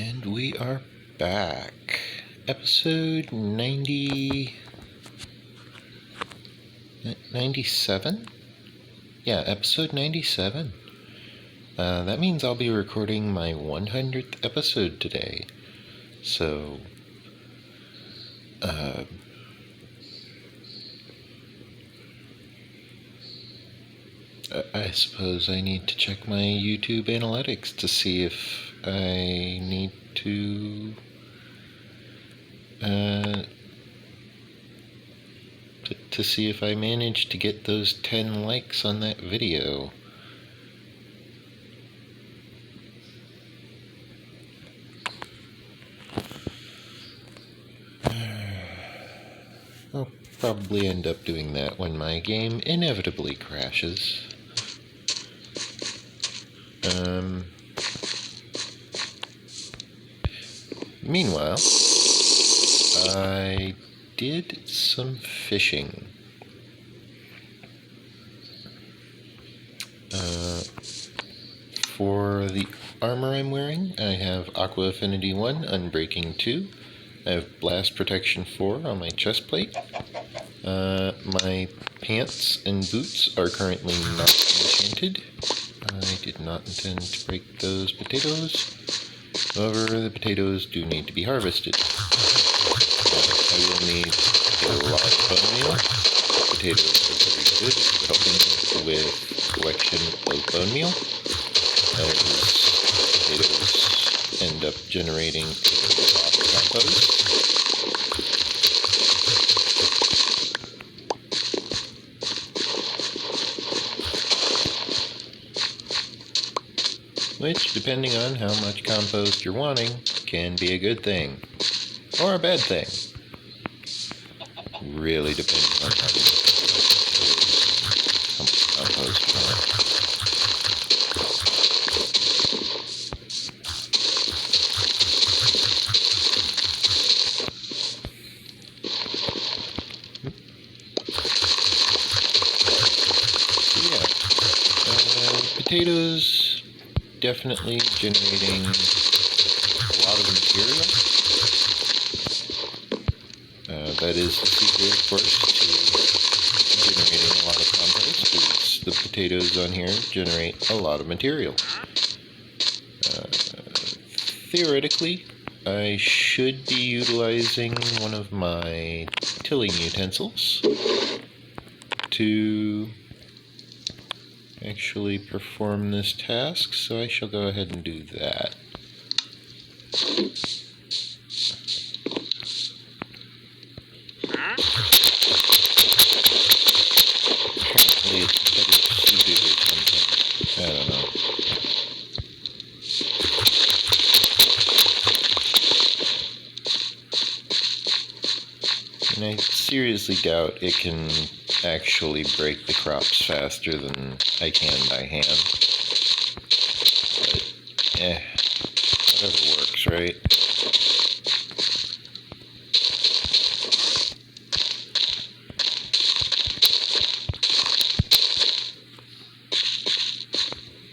And we are back. Episode 97? Yeah, episode 97. That means I'll be recording my 100th episode today. So, I suppose I need to check my YouTube analytics to see if I need to see if I managed to get those 10 likes on that video. I'll probably end up doing that when my game inevitably crashes. Meanwhile, I did some fishing. For the armor I'm wearing, I have Aqua Affinity 1, Unbreaking 2. I have Blast Protection 4 on my chest plate. My pants and boots are currently not enchanted. I did not intend to break those potatoes. However, the potatoes do need to be harvested. I will need a lot of bone meal. Potatoes are very good for helping with collection of bone meal, as potatoes end up generating a lot of compost. Which, depending on how much compost you're wanting, can be a good thing, or a bad thing. Really depending on how much compost you want. So yeah, potatoes definitely generating a lot of material. That is the secret, of course, to generating a lot of compost, because the potatoes on here generate a lot of material. Theoretically, I should be utilizing one of my tilling utensils to actually perform this task, so I shall go ahead and do that. Apparently it's better suited or something. I don't know. And I seriously doubt it can actually break the crops faster than I can by hand. But, whatever works, right?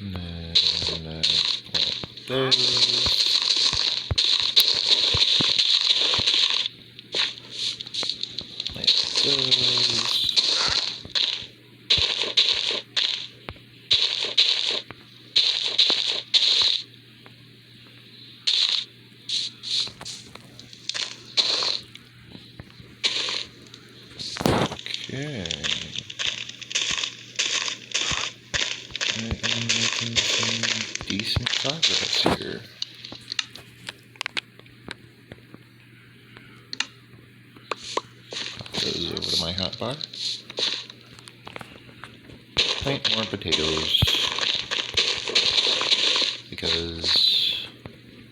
And then I plant those. Plant those. Okay. I am making some decent progress here. Pop those over to my hotbar. Plant more potatoes, because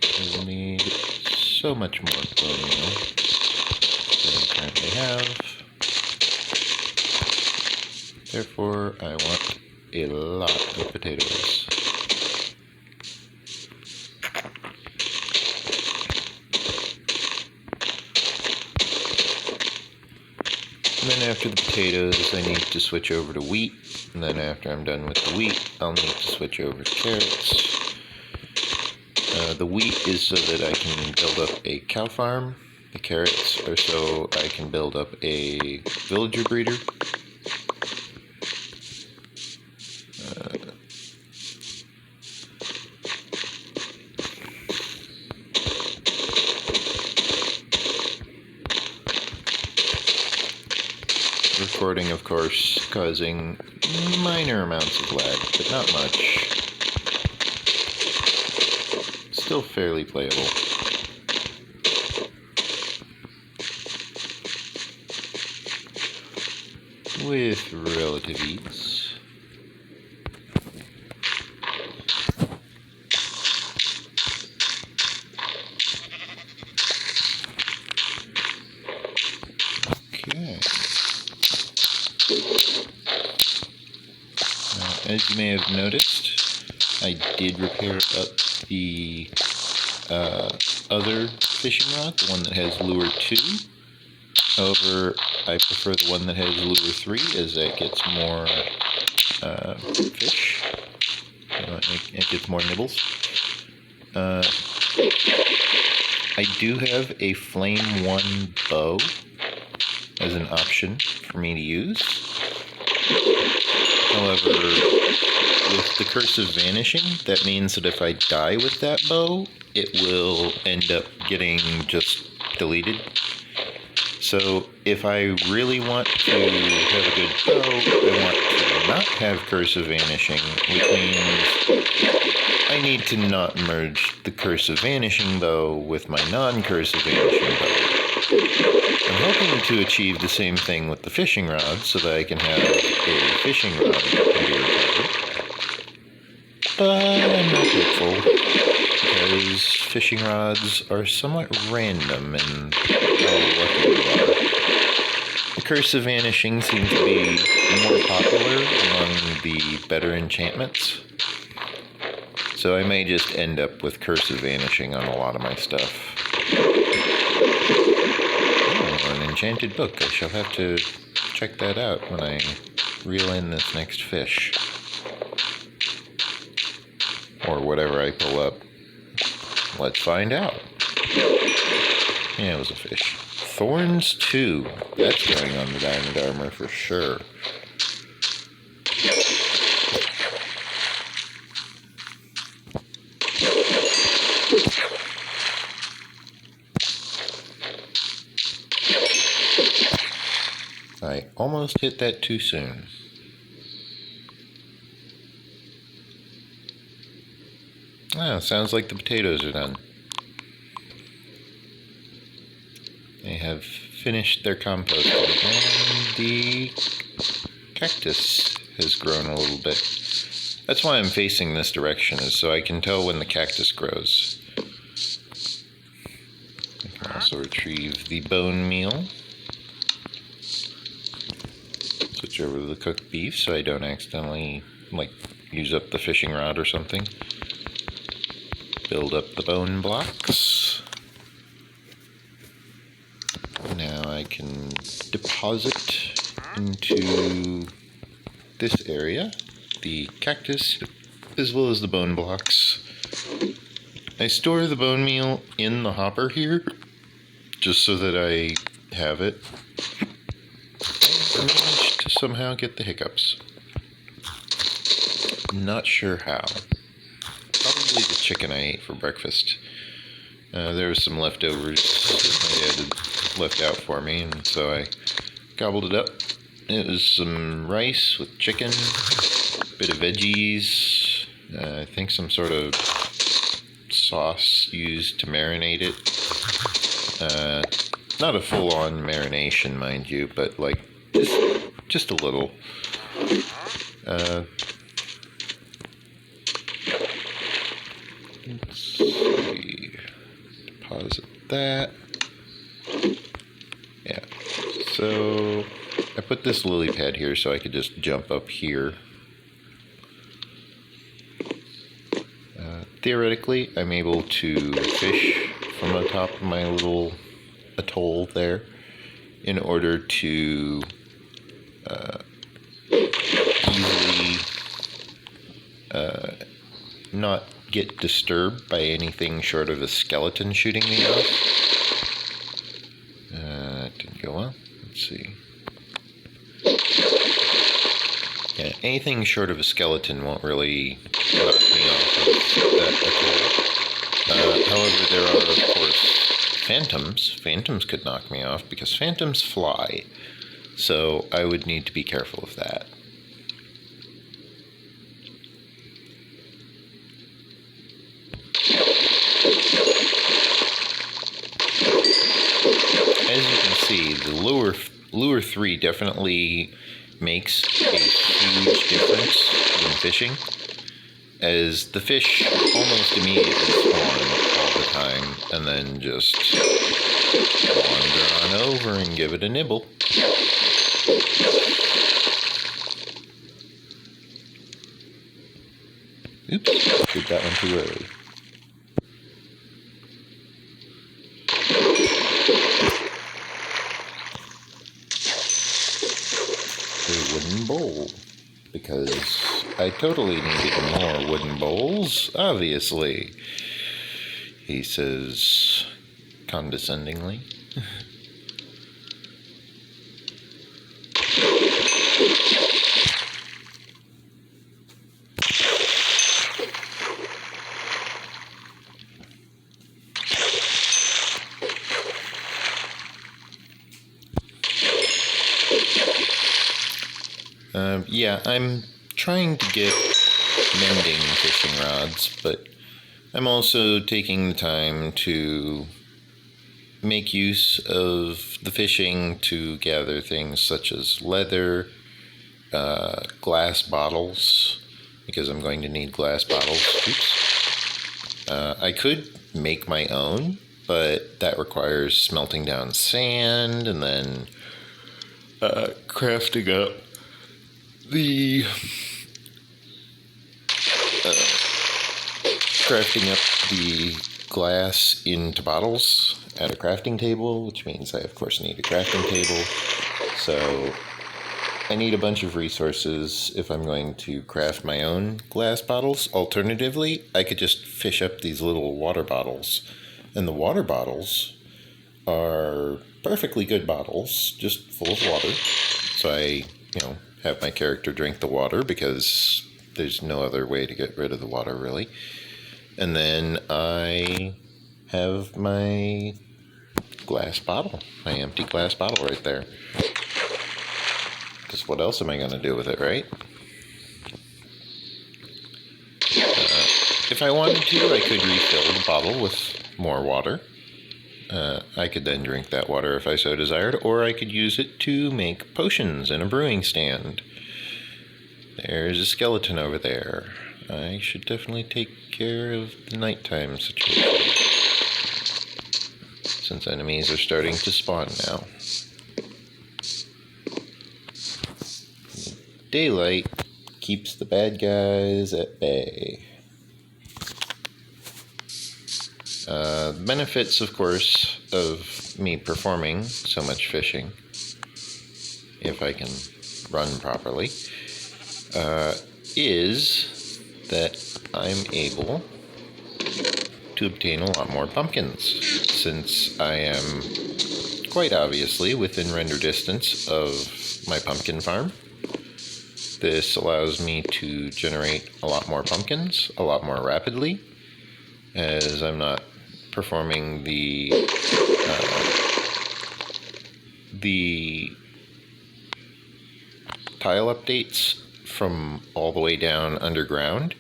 I will need so much more bone meal than I currently have. Therefore, I want a lot of potatoes. And then after the potatoes, I need to switch over to wheat. And then after I'm done with the wheat, I'll need to switch over to carrots. The wheat is so that I can build up a cow farm. The carrots are so I can build up a villager breeder. Recording, of course, causing minor amounts of lag, but not much. Still fairly playable. With relative ease. Okay. As you may have noticed, I did repair up the other fishing rod, the one that has lure 2. However, I prefer the one that has lure 3 as that gets more fish. It gets more nibbles. I do have a Flame 1 bow as an option for me to use. However, with the Curse of Vanishing, that means that if I die with that bow, it will end up getting just deleted. So if I really want to have a good bow, I want to not have Curse of Vanishing, which means I need to not merge the Curse of Vanishing bow with my non-Curse of Vanishing bow. I'm hoping to achieve the same thing with the fishing rod so that I can have a fishing rod that can be recovered. But I'm not hopeful, because fishing rods are somewhat random in how lucky you are. The Curse of Vanishing seems to be more popular among the better enchantments. So I may just end up with Curse of Vanishing on a lot of my stuff. Oh, an enchanted book. I shall have to check that out when I reel in this next fish. Or whatever I pull up. Let's find out. Yeah, it was a fish. Thorns 2. That's going on the diamond armor for sure. I almost hit that too soon. Ah, sounds like the potatoes are done. They have finished their composting, and the cactus has grown a little bit. That's why I'm facing this direction, is so I can tell when the cactus grows. I can also retrieve the bone meal. Switch over to the cooked beef so I don't accidentally, use up the fishing rod or something. Build up the bone blocks. Now I can deposit into this area the cactus as well as the bone blocks. I store the bone meal in the hopper here just so that I have it. I managed to somehow get the hiccups. Not sure how. Probably the chicken I ate for breakfast. There was some leftovers that my dad had left out for me, and so I gobbled it up. It was some rice with chicken, a bit of veggies, I think some sort of sauce used to marinate it. Not a full-on marination, mind you, but just a little. Let's see. Deposit that. Yeah. So I put this lily pad here so I could just jump up here. Theoretically, I'm able to fish from the top of my little atoll there in order to easily not get disturbed by anything short of a skeleton shooting me off. It didn't go well. Let's see. Yeah, anything short of a skeleton won't really knock me off of that at all. However, there are, of course, phantoms. Phantoms could knock me off because phantoms fly. So I would need to be careful of that. As you can see, the lure 3 definitely makes a huge difference in fishing, as the fish almost immediately spawn all the time and then just wander on over and give it a nibble. Oops, did that one too early. A wooden bowl, because I totally needed more wooden bowls, obviously, he says condescendingly. Yeah, I'm trying to get mending fishing rods, but I'm also taking the time to make use of the fishing to gather things such as leather, glass bottles, because I'm going to need glass bottles. Oops. I could make my own, but that requires smelting down sand and then crafting up the glass into bottles at a crafting table, which means I of course need a crafting table. So I need a bunch of resources if I'm going to craft my own glass bottles. Alternatively, I could just fish up these little water bottles, and the water bottles are perfectly good bottles, just full of water. So I, have my character drink the water because there's no other way to get rid of the water, really. And then I have my glass bottle, my empty glass bottle right there. Because what else am I going to do with it, right? If I wanted to, I could refill the bottle with more water. I could then drink that water if I so desired, or I could use it to make potions in a brewing stand. There's a skeleton over there. I should definitely take care of the nighttime situation, since enemies are starting to spawn now. Daylight keeps the bad guys at bay. Benefits, of course, of me performing so much fishing, if I can run properly, is that I'm able to obtain a lot more pumpkins, since I am quite obviously within render distance of my pumpkin farm. This allows me to generate a lot more pumpkins a lot more rapidly, as I'm not performing the tile updates from all the way down underground.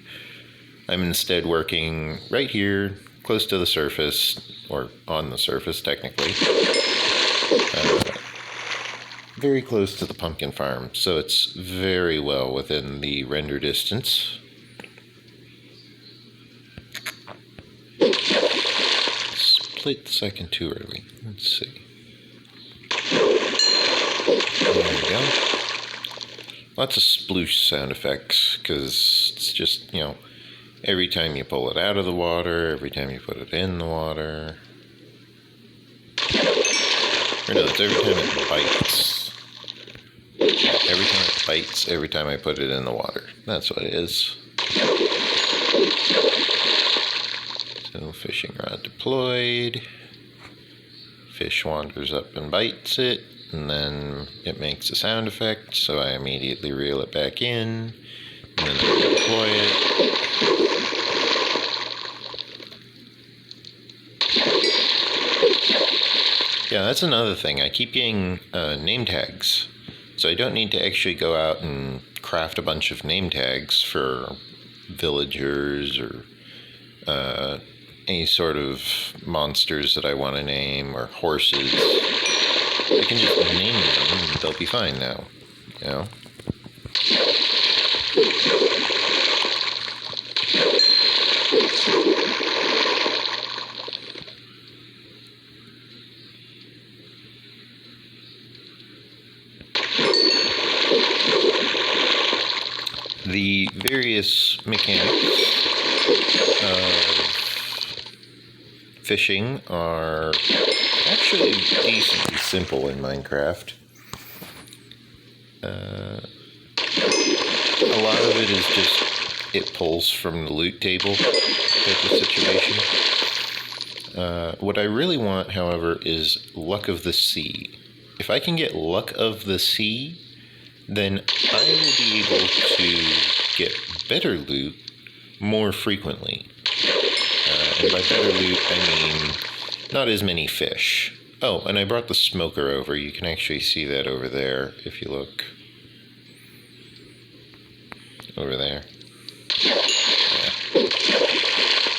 I'm instead working right here, close to the surface, or on the surface technically, very close to the pumpkin farm, so it's very well within the render distance. Split the second too early. Let's see. There we go. Lots of sploosh sound effects, because it's just, every time you pull it out of the water, every time you put it in the water. Or no, it's every time it bites. Every time it bites, every time I put it in the water. That's what it is. So fishing rod deployed. Fish wanders up and bites it, and then it makes a sound effect, so I immediately reel it back in, and then I deploy it. Yeah, that's another thing. I keep getting name tags, so I don't need to actually go out and craft a bunch of name tags for villagers or any sort of monsters that I want to name, or horses. I can just name them and they'll be fine now, you know? The various mechanics of fishing are actually decently simple in Minecraft. A lot of it is just it pulls from the loot table type of situation. What I really want, however, is luck of the sea. If I can get luck of the sea, then I will be able to get better loot more frequently. And by better loot, I mean not as many fish. Oh, and I brought the smoker over. You can actually see that over there if you look. Over there. Yeah.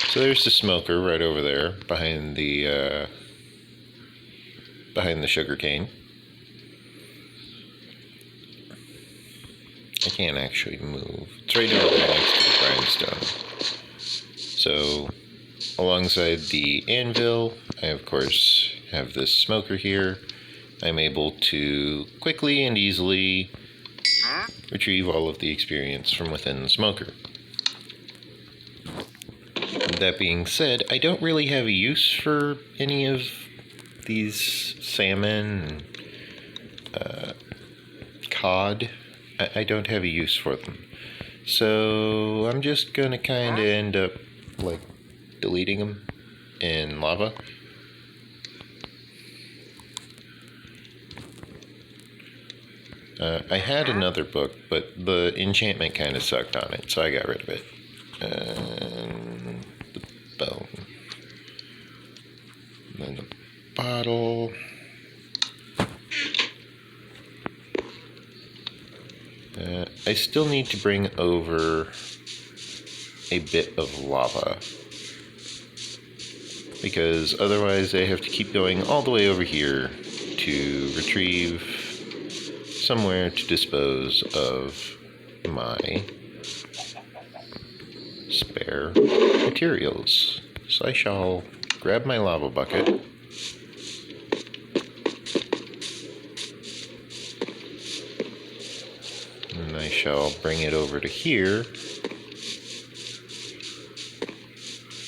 So there's the smoker right over there behind the sugar cane. I can't actually move. It's right over there next to the grindstone. So, alongside the anvil, I of course have this smoker here. I'm able to quickly and easily retrieve all of the experience from within the smoker. That being said, I don't really have a use for any of these salmon and cod. I don't have a use for them. So I'm just gonna kind of end up like deleting them in lava. I had another book, but the enchantment kind of sucked on it, so I got rid of it. And the bone. And then the bottle. I still need to bring over a bit of lava, because otherwise I have to keep going all the way over here to retrieve somewhere to dispose of my spare materials. So I shall grab my lava bucket. And I shall bring it over to here,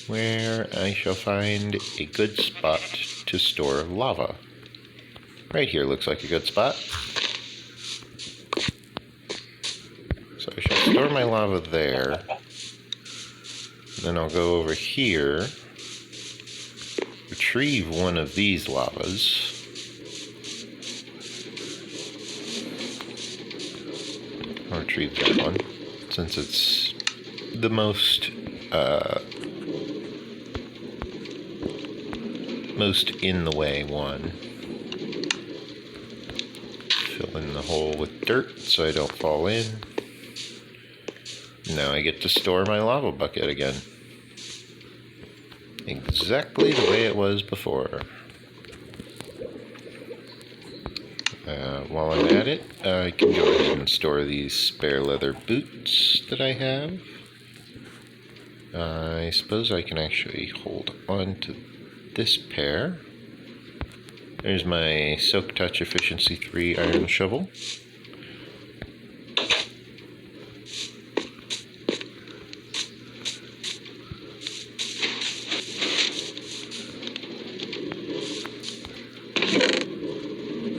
where I shall find a good spot to store lava. Right here looks like a good spot. So I shall store my lava there. Then I'll go over here, retrieve one of these lavas. I'll retrieve that one, since it's the most in the way one. Fill in the hole with dirt so I don't fall in. Now I get to store my lava bucket again. Exactly the way it was before. While I'm at it, I can go ahead and store these spare leather boots that I have. I suppose I can actually hold on to this pair. There's my Silk Touch Efficiency 3 iron shovel.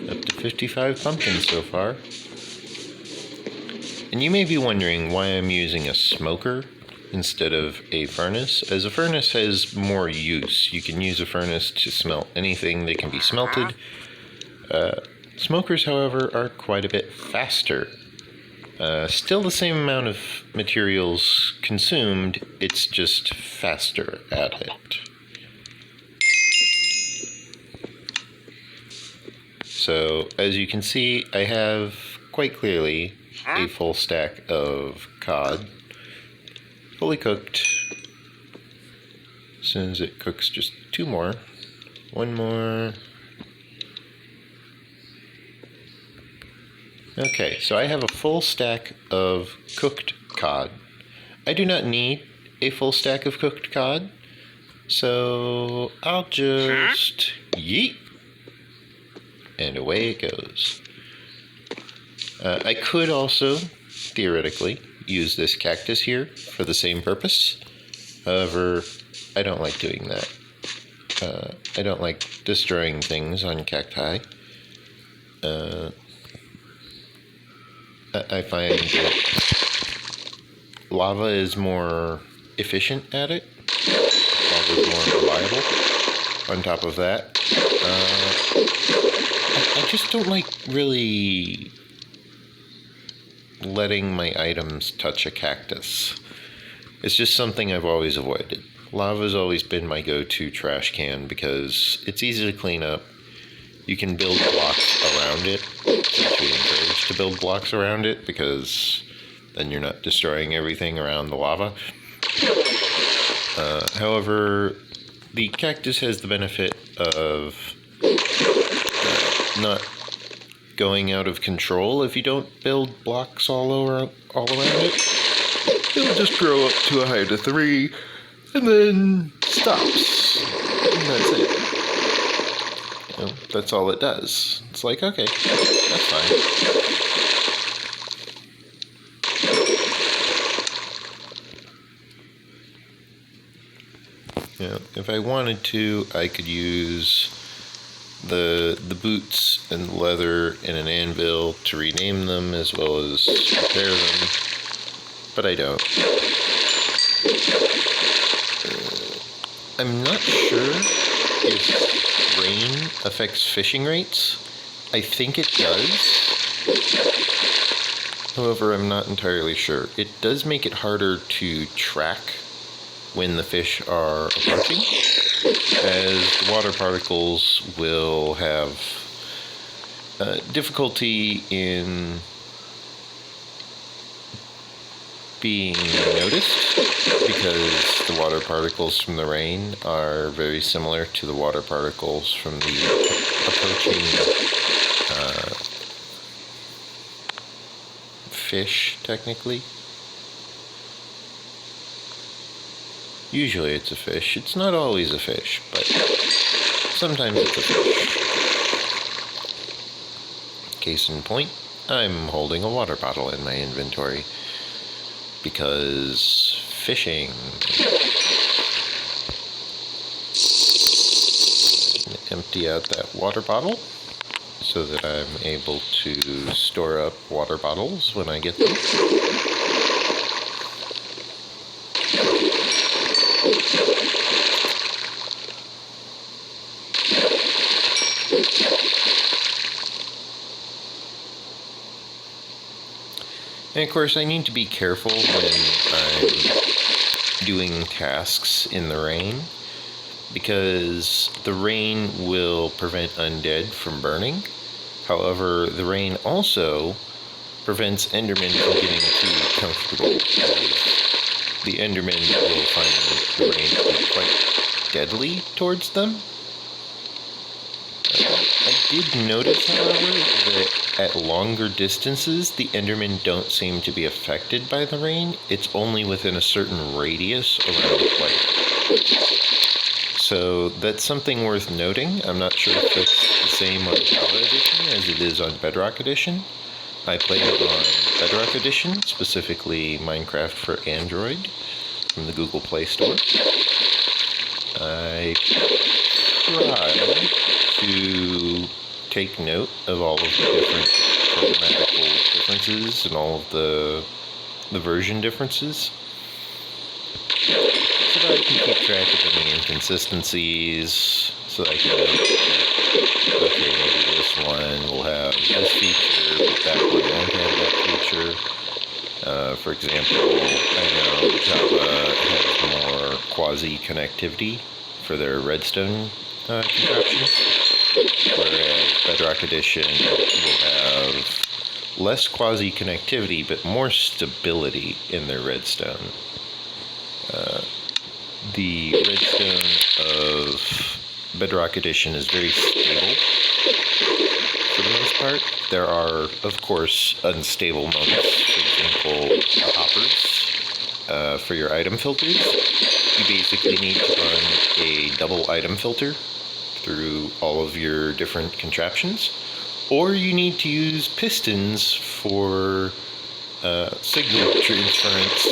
Up to 55 pumpkins so far. And you may be wondering why I'm using a smoker instead of a furnace, as a furnace has more use. You can use a furnace to smelt anything that can be smelted. Smokers, however, are quite a bit faster. Still the same amount of materials consumed, it's just faster at it. So, as you can see, I have quite clearly a full stack of cod, fully cooked. As soon as it cooks, just 2 more. 1 more. Okay, so I have a full stack of cooked cod. I do not need a full stack of cooked cod, so I'll just yeet, and away it goes. I could also, theoretically, use this cactus here for the same purpose. However, I don't like doing that. I don't like destroying things on cacti. I find that lava is more efficient at it. Lava is more reliable. On top of that, I just don't like really letting my items touch a cactus. It's just something I've always avoided. Lava's always been my go-to trash can because it's easy to clean up. You can build blocks around it. It's actually encouraged to build blocks around it because then you're not destroying everything around the lava. However, the cactus has the benefit of not going out of control if you don't build blocks all around it. It'll just grow up to a height of 3 and then stops. And that's it. You know, that's all it does. It's like, okay, that's fine. You know, if I wanted to, I could use the boots and the leather and an anvil to rename them as well as repair them, but I don't. I'm not sure if rain affects fishing rates. I think it does. However, I'm not entirely sure. It does make it harder to track when the fish are approaching, as the water particles will have difficulty in being noticed because the water particles from the rain are very similar to the water particles from the approaching fish, technically. Usually it's a fish. It's not always a fish, but sometimes it's a fish. Case in point, I'm holding a water bottle in my inventory because fishing. Empty out that water bottle so that I'm able to store up water bottles when I get them. And of course, I need to be careful when I'm doing tasks in the rain, because the rain will prevent undead from burning. However, the rain also prevents endermen from getting too comfortable, as the endermen will find the rain to be quite deadly towards them. I did notice, however, that at longer distances, the endermen don't seem to be affected by the rain. It's only within a certain radius around the player. So that's something worth noting. I'm not sure if it's the same on Java Edition as it is on Bedrock Edition. I play it on Bedrock Edition, specifically Minecraft for Android, from the Google Play Store. I try to take note of all of the different programmatical differences and all of the version differences. track of any inconsistencies, so I can know, okay, maybe this one will have this feature, but that one won't have that feature. For example, I know Java has more quasi-connectivity for their redstone contraptions, whereas Bedrock Edition will have less quasi-connectivity, but more stability in their redstone. The redstone of Bedrock Edition is very stable for the most part. There are, of course, unstable moments. For example, hoppers for your item filters. You basically need to run a double item filter through all of your different contraptions, or you need to use pistons for signal transference,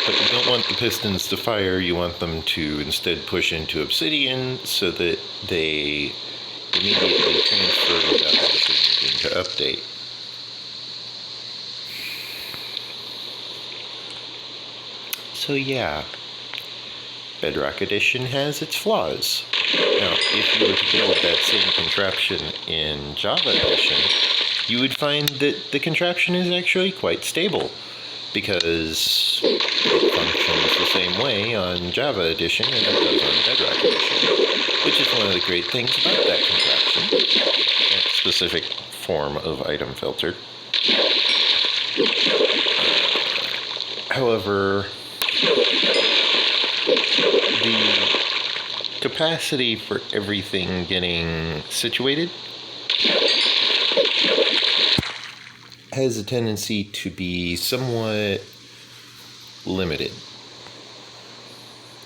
but you don't want the pistons to fire. You want them to instead push into obsidian so that they immediately transfer without actually needing to update. So yeah, Bedrock Edition has its flaws. Now, if you were to build that same contraption in Java Edition, you would find that the contraption is actually quite stable, because it functions the same way on Java Edition as it does on Bedrock Edition, which is one of the great things about that contraption, that specific form of item filter. However, the capacity for everything getting situated has a tendency to be somewhat limited,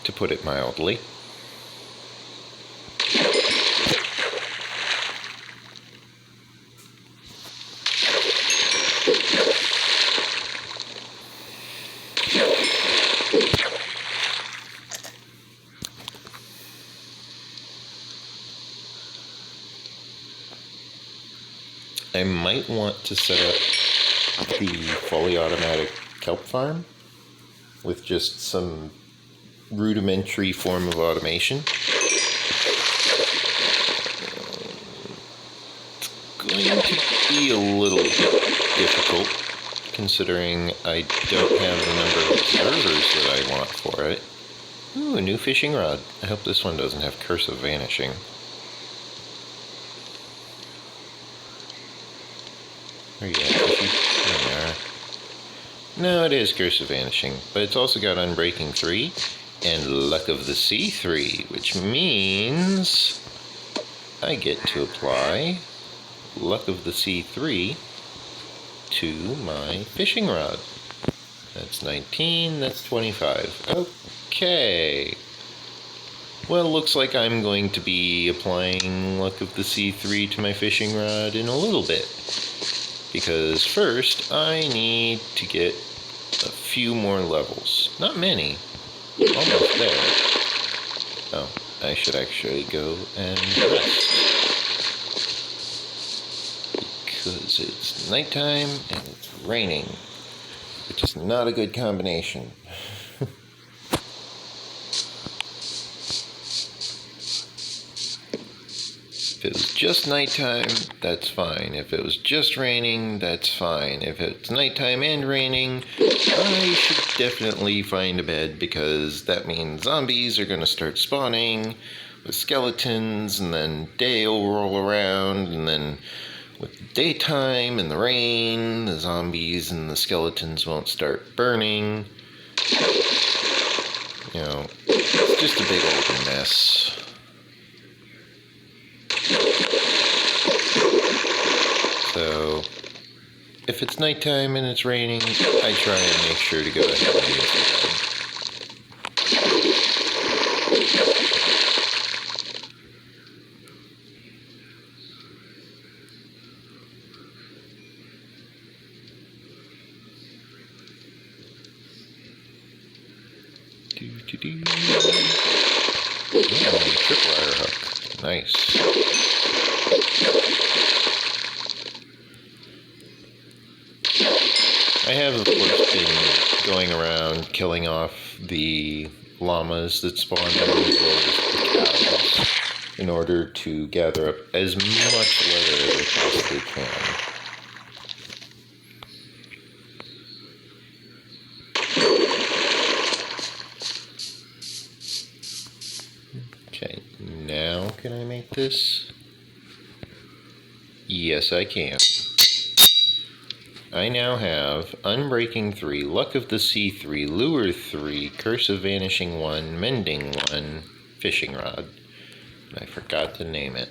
to put it mildly. I might want to set up the fully automatic kelp farm with just some rudimentary form of automation. It's going to be a little bit difficult, considering I don't have the number of observers that I want for it. Ooh, a new fishing rod. I hope this one doesn't have Curse of Vanishing. There you go. There you are. No, it is Curse of Vanishing, but it's also got Unbreaking 3 and Luck of the Sea 3, which means I get to apply Luck of the Sea 3 to my fishing rod. That's 19, that's 25. Okay. Well, looks like I'm going to be applying Luck of the Sea 3 to my fishing rod in a little bit. Because first, I need to get a few more levels. Not many. Almost there. Oh, I should actually go and rest. Because it's nighttime and it's raining. Which is not a good combination. If it was just nighttime, that's fine. If it was just raining, that's fine. If it's nighttime and raining, I should definitely find a bed, because that means zombies are going to start spawning with skeletons, and then day will roll around, and then with daytime and the rain, the zombies and the skeletons won't start burning. You know, it's just a big old mess. So, if it's nighttime and it's raining, I try and make sure to go ahead and use the bed. Oh, tripwire hook. Nice. I have, of course, been going around killing off the llamas that spawn in, as well as the cows, in order to gather up as much leather as I possibly can. Okay, now can I make this? Yes, I can. I now have Unbreaking 3, Luck of the Sea 3, Lure 3, Curse of Vanishing 1, Mending 1, Fishing Rod. I forgot to name it.